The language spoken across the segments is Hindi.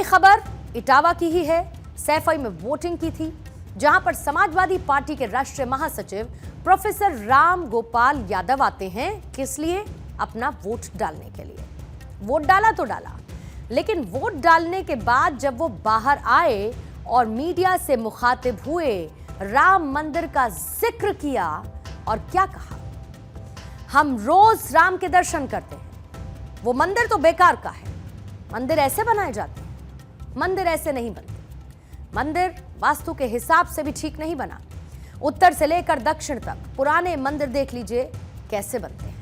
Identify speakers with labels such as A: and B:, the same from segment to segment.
A: खबर इटावा की ही है। सैफई में वोटिंग की थी, जहां पर समाजवादी पार्टी के राष्ट्रीय महासचिव प्रोफेसर राम गोपाल यादव आते हैं। किस लिए? अपना वोट डालने के लिए। वोट डाला तो डाला, लेकिन वोट डालने के बाद जब वो बाहर आए और मीडिया से मुखातिब हुए, राम मंदिर का जिक्र किया और क्या कहा? हम रोज राम के दर्शन करते हैं, वो मंदिर तो बेकार का है। मंदिर ऐसे बनाए जाते हैं? मंदिर ऐसे नहीं बनते। मंदिर वास्तु के हिसाब से भी ठीक नहीं बना। उत्तर से लेकर दक्षिण तक पुराने मंदिर देख लीजिए कैसे बनते हैं।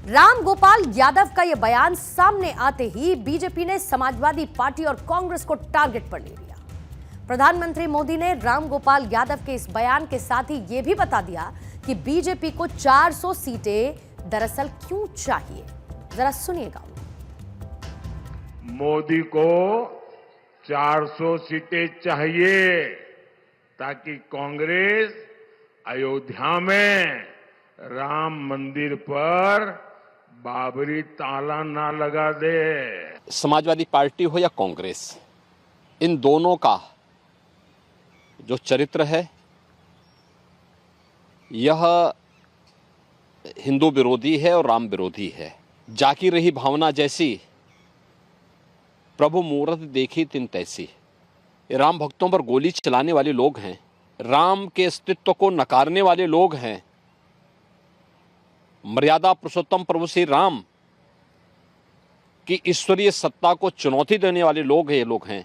A: राम गोपाल यादव का यह बयान सामने आते ही बीजेपी ने समाजवादी पार्टी और कांग्रेस को टारगेट पर ले लिया। प्रधानमंत्री मोदी ने राम गोपाल यादव के इस बयान के साथ ही यह भी बता दिया कि बीजेपी को 400 सीटें दरअसल क्यों चाहिए। जरा सुनिएगा।
B: मोदी को 400 सीटें चाहिए ताकि कांग्रेस अयोध्या में राम मंदिर पर बाबरी ताला ना लगा दे।
C: समाजवादी पार्टी हो या कांग्रेस, इन दोनों का जो चरित्र है यह हिंदू विरोधी है और राम विरोधी है। जाकी रही भावना जैसी, प्रभु मूरत देखी तिन तैसी। ये राम भक्तों पर गोली चलाने वाले लोग हैं, राम के अस्तित्व को नकारने वाले लोग हैं। मर्यादा पुरुषोत्तम प्रभु श्री राम की ईश्वरीय सत्ता को चुनौती देने वाले लोग ये लोग हैं।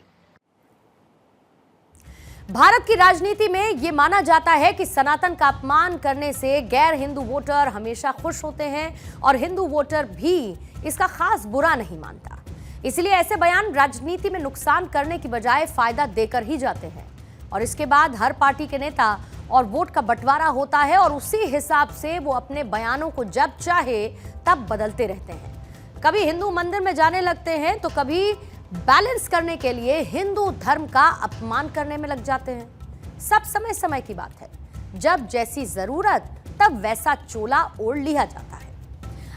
A: भारत की राजनीति में यह माना जाता है कि सनातन का अपमान करने से गैर हिंदू वोटर हमेशा खुश होते हैं और हिंदू वोटर भी इसका खास बुरा नहीं मानता। इसलिए ऐसे बयान राजनीति में नुकसान करने की बजाय फायदा देकर ही जाते हैं और इसके बाद हर पार्टी के नेता और वोट का बंटवारा होता है और उसी हिसाब से वो अपने बयानों को जब चाहे तब बदलते रहते हैं। कभी हिंदू मंदिर में जाने लगते हैं तो कभी बैलेंस करने के लिए हिंदू धर्म का अपमान करने में लग जाते हैं। सब समय समय की बात है, जब जैसी जरूरत तब वैसा चोला ओढ़ लिया जाता है।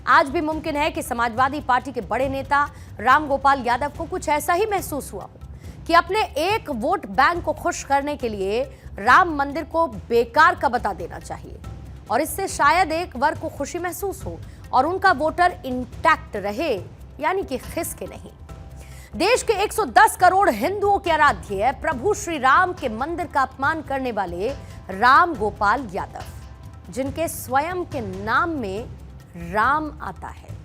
A: आज भी मुमकिन है कि समाजवादी पार्टी के बड़े नेता राम गोपाल यादव को कुछ ऐसा ही महसूस हुआ हो कि अपने एक वोट बैंक को खुश करने के लिए राम मंदिर को बेकार का बता देना चाहिए और इससे शायद एक वर्ग को खुशी महसूस हो और उनका वोटर इंटैक्ट रहे, यानी कि खिसके नहीं। देश के 110 करोड़ हिंदुओं के आराध्य प्रभु श्री राम के मंदिर का अपमान करने वाले राम गोपाल यादव, जिनके स्वयं के नाम में राम आता है,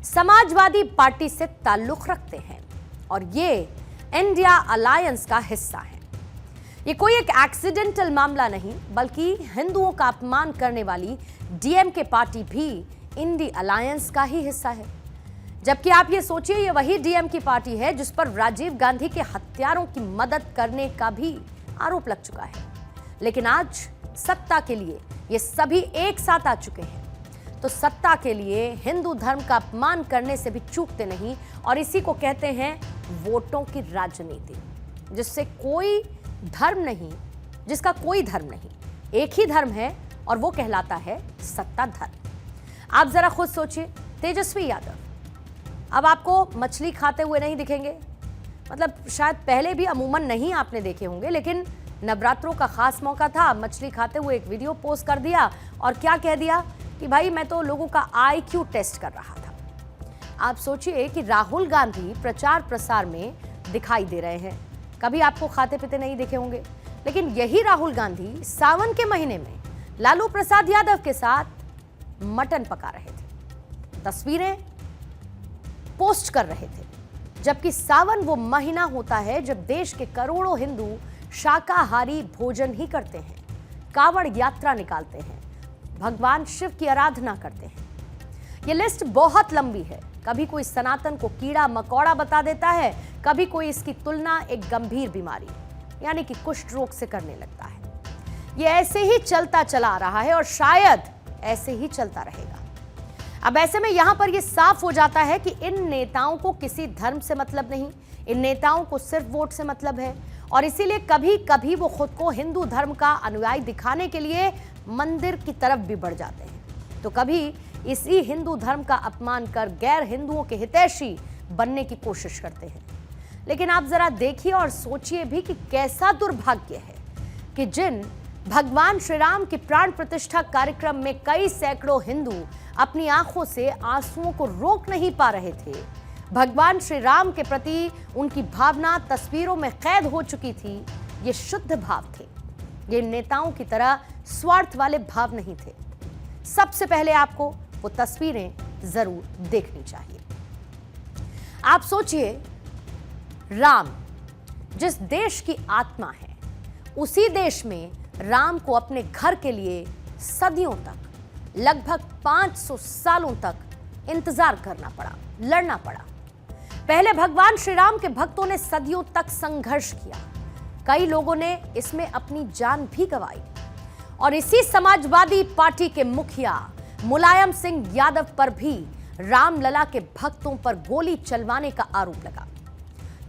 A: समाजवादी पार्टी से ताल्लुक रखते हैं और ये इंडिया अलायंस का हिस्सा है। ये कोई एक एक्सीडेंटल मामला नहीं, बल्कि हिंदुओं का अपमान करने वाली डीएमके पार्टी भी इंडिया अलायंस का ही हिस्सा है। जबकि आप ये सोचिए, ये वही डीएमके पार्टी है जिस पर राजीव गांधी के हत्यारों की मदद करने का भी आरोप लग चुका है। लेकिन आज सत्ता के लिए ये सभी एक साथ आ चुके हैं, तो सत्ता के लिए हिंदू धर्म का अपमान करने से भी चूकते नहीं और इसी को कहते हैं वोटों की राजनीति, जिससे कोई धर्म नहीं, जिसका कोई धर्म नहीं, एक ही धर्म है और वो कहलाता है सत्ता धर्म। आप जरा खुद सोचिए, तेजस्वी यादव अब आपको मछली खाते हुए नहीं दिखेंगे, मतलब शायद पहले भी अमूमन नहीं आपने देखे होंगे, लेकिन नवरात्रों का खास मौका था, मछली खाते हुए एक वीडियो पोस्ट कर दिया और क्या कह दिया कि भाई मैं तो लोगों का IQ टेस्ट कर रहा था। आप सोचिए कि राहुल गांधी प्रचार प्रसार में दिखाई दे रहे हैं, कभी आपको खाते पीते नहीं देखे होंगे, लेकिन यही राहुल गांधी सावन के महीने में लालू प्रसाद यादव के साथ मटन पका रहे थे, तस्वीरें पोस्ट कर रहे थे, जबकि सावन वो महीना होता है जब देश के करोड़ों हिंदू शाकाहारी भोजन ही करते हैं, कावड़ यात्रा निकालते हैं, भगवान शिव की आराधना करते हैं। ये लिस्ट बहुत लंबी है, कभी कोई सनातन को कीड़ा मकोड़ा बता देता है, कभी कोई इसकी तुलना एक गंभीर बीमारी यानी कि कुष्ठ रोग से करने लगता है। ये ऐसे ही चलता चला आ रहा है और शायद ऐसे ही चलता रहेगा। अब ऐसे में यहां पर यह साफ हो जाता है कि इन नेताओं को किसी धर्म से मतलब नहीं, इन नेताओं को सिर्फ वोट से मतलब है और इसीलिए कभी कभी वो खुद को हिंदू धर्म का अनुयायी दिखाने के लिए मंदिर की तरफ भी बढ़ जाते हैं, तो कभी इसी हिंदू धर्म का अपमान कर गैर हिंदुओं के हितैषी बनने की कोशिश करते हैं। लेकिन आप जरा देखिए और सोचिए भी कि कैसा दुर्भाग्य है कि जिन भगवान श्री राम की प्राण प्रतिष्ठा कार्यक्रम में कई सैकड़ों हिंदू अपनी आंखों से आंसुओं को रोक नहीं पा रहे थे, भगवान श्री राम के प्रति उनकी भावना तस्वीरों में कैद हो चुकी थी। ये शुद्ध भाव थे, ये नेताओं की तरह स्वार्थ वाले भाव नहीं थे। सबसे पहले आपको वो तस्वीरें जरूर देखनी चाहिए। आप सोचिए, राम जिस देश की आत्मा है, उसी देश में राम को अपने घर के लिए सदियों तक, लगभग 500 सालों तक इंतजार करना पड़ा, लड़ना पड़ा। पहले भगवान श्री राम के भक्तों ने सदियों तक संघर्ष किया, कई लोगों ने इसमें अपनी जान भी गंवाई और इसी समाजवादी पार्टी के मुखिया मुलायम सिंह यादव पर भी रामलला के भक्तों पर गोली चलवाने का आरोप लगा।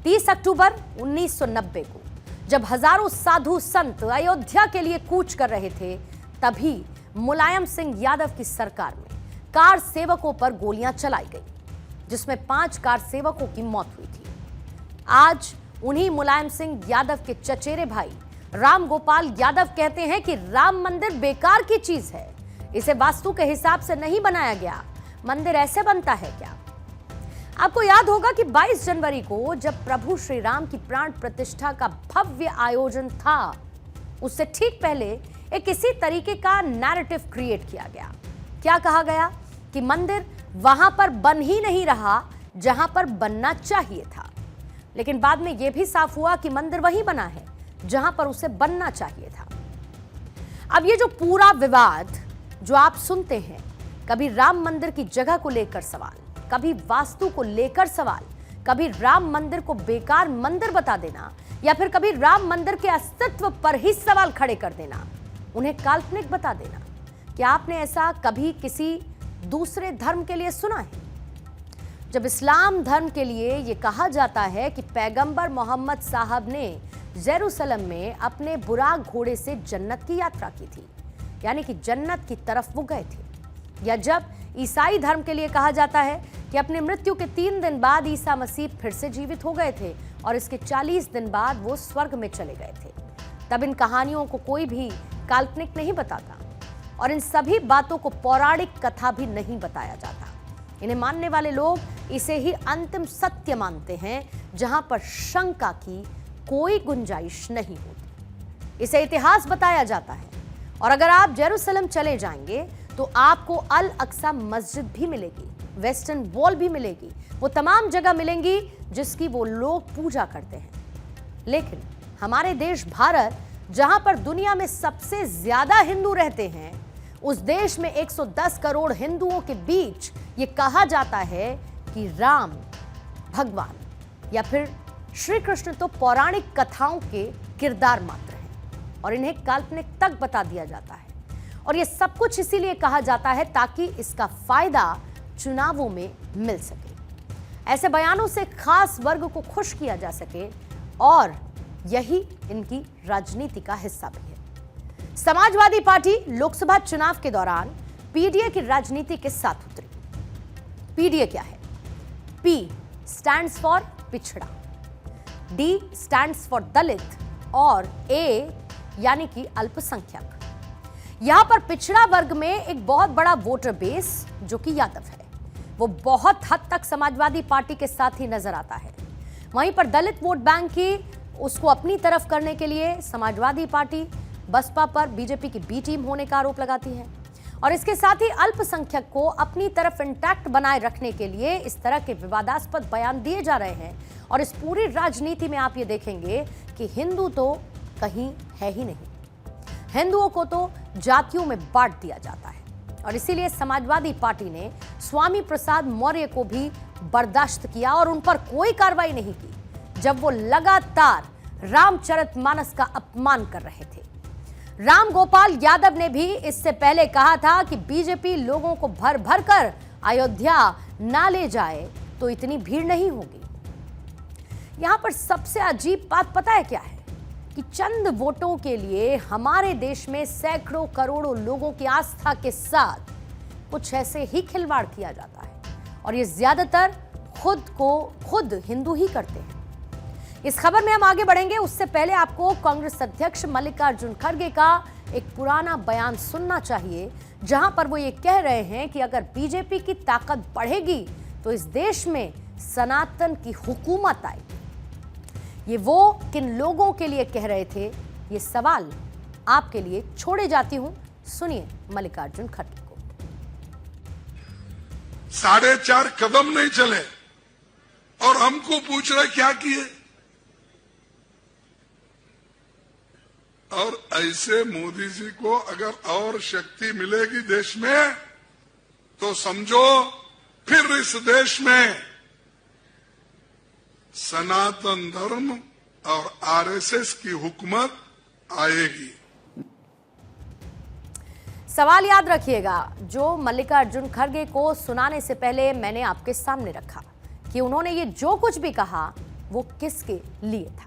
A: 30 अक्टूबर 1990 को जब हजारों साधु संत अयोध्या के लिए कूच कर रहे थे, तभी मुलायम सिंह यादव की सरकार में कार सेवकों पर गोलियां चलाई गई, जिसमें 5 कार सेवकों की मौत हुई थी। आज उन्हीं मुलायम सिंह यादव के चचेरे भाई राम गोपाल यादव कहते हैं कि राम मंदिर बेकार की चीज है, इसे वास्तु के हिसाब से नहीं बनाया गया, मंदिर ऐसे बनता है क्या? आपको याद होगा कि 22 जनवरी को जब प्रभु श्री राम की प्राण प्रतिष्ठा का भव्य आयोजन था, उससे ठीक पहले एक इसी तरीके का नैरेटिव क्रिएट किया गया। क्या कहा गया कि मंदिर वहां पर बन ही नहीं रहा जहां पर बनना चाहिए था, लेकिन बाद में यह भी साफ हुआ कि मंदिर वहीं बना है जहां पर उसे बनना चाहिए था। अब ये जो पूरा विवाद जो आप सुनते हैं, कभी राम मंदिर की जगह को लेकर सवाल, कभी वास्तु को लेकर सवाल, कभी राम मंदिर को बेकार मंदिर बता देना, या फिर कभी राम मंदिर के अस्तित्व पर ही सवाल खड़े कर देना, उन्हें काल्पनिक बता देना। क्या आपने ऐसा कभी किसी दूसरे धर्म के लिए सुना है? जब इस्लाम धर्म के लिए यह कहा जाता है कि पैगंबर मोहम्मद साहब ने जेरूसलम में अपने बुराक घोड़े से जन्नत की यात्रा की थी, यानी कि जन्नत की तरफ वो गए थे, या जब ईसाई धर्म के लिए कहा जाता है कि अपनी मृत्यु के 3 दिन बाद ईसा मसीह फिर से जीवित हो गए थे और इसके 40 दिन बाद वो स्वर्ग में चले गए थे, तब इन कहानियों को कोई भी काल्पनिक नहीं बताता और इन सभी बातों को पौराणिक कथा भी नहीं बताया जाता। इन्हें मानने वाले लोग इसे ही अंतिम सत्य मानते हैं, जहां पर शंका की कोई गुंजाइश नहीं होती। इसे इतिहास बताया जाता है और अगर आप जेरूसलम चले जाएंगे तो आपको अल अक्सा मस्जिद भी मिलेगी, वेस्टर्न वॉल भी मिलेगी, वो तमाम जगह मिलेंगी जिसकी वो लोग पूजा करते हैं। लेकिन हमारे देश भारत, जहां पर दुनिया में सबसे ज्यादा हिंदू रहते हैं, उस देश में 110 करोड़ हिंदुओं के बीच ये कहा जाता है कि राम भगवान या फिर श्री कृष्ण तो पौराणिक कथाओं के किरदार मात्र हैं और इन्हें काल्पनिक तक बता दिया जाता है। और ये सब कुछ इसीलिए कहा जाता है ताकि इसका फायदा चुनावों में मिल सके, ऐसे बयानों से खास वर्ग को खुश किया जा सके, और यही इनकी राजनीति का हिस्सा भी है। समाजवादी पार्टी लोकसभा चुनाव के दौरान पीडीए की राजनीति के साथ उतरी। पीडीए क्या है? पी स्टैंड्स फॉर पिछड़ा, डी स्टैंड्स फॉर दलित और ए यानी कि अल्पसंख्यक। यहां पर पिछड़ा वर्ग में एक बहुत बड़ा वोटर बेस जो कि यादव है, वो बहुत हद तक समाजवादी पार्टी के साथ ही नजर आता है। वहीं पर दलित वोट बैंक की उसको अपनी तरफ करने के लिए समाजवादी पार्टी बसपा पर बीजेपी की बी टीम होने का आरोप लगाती है और इसके साथ ही अल्पसंख्यक को अपनी तरफ इंटैक्ट बनाए रखने के लिए इस तरह के विवादास्पद बयान दिए जा रहे हैं। और इस पूरी राजनीति में आप ये देखेंगे कि हिंदू तो कहीं है ही नहीं, हिंदुओं को तो जातियों में बांट दिया जाता है। और इसीलिए समाजवादी पार्टी ने स्वामी प्रसाद मौर्य को भी बर्दाश्त किया और उन पर कोई कार्रवाई नहीं की जब वो लगातार रामचरितमानस का अपमान कर रहे थे। राम गोपाल यादव ने भी इससे पहले कहा था कि बीजेपी लोगों को भर भर कर अयोध्या ना ले जाए तो इतनी भीड़ नहीं होगी। यहां पर सबसे अजीब बात पता है क्या है? कि चंद वोटों के लिए हमारे देश में सैकड़ों करोड़ों लोगों की आस्था के साथ कुछ ऐसे ही खिलवाड़ किया जाता है और ये ज्यादातर खुद हिंदू ही करते हैं। इस खबर में हम आगे बढ़ेंगे, उससे पहले आपको कांग्रेस अध्यक्ष मल्लिकार्जुन खड़गे का एक पुराना बयान सुनना चाहिए, जहां पर वो ये कह रहे हैं कि अगर बीजेपी की ताकत बढ़ेगी तो इस देश में सनातन की हुकूमत आएगी। ये वो किन लोगों के लिए कह रहे थे, ये सवाल आपके लिए छोड़े जाती हूं, सुनिए मल्लिकार्जुन खड़गे को।
D: 4.5 कदम नहीं चले और हमको पूछ रहे क्या किए। और ऐसे मोदी जी को अगर और शक्ति मिलेगी देश में तो समझो फिर इस देश में सनातन धर्म और आरएसएस की हुकूमत आएगी।
A: सवाल याद रखिएगा, जो मल्लिकार्जुन खड़गे को सुनाने से पहले मैंने आपके सामने रखा कि उन्होंने ये जो कुछ भी कहा वो किसके लिए था।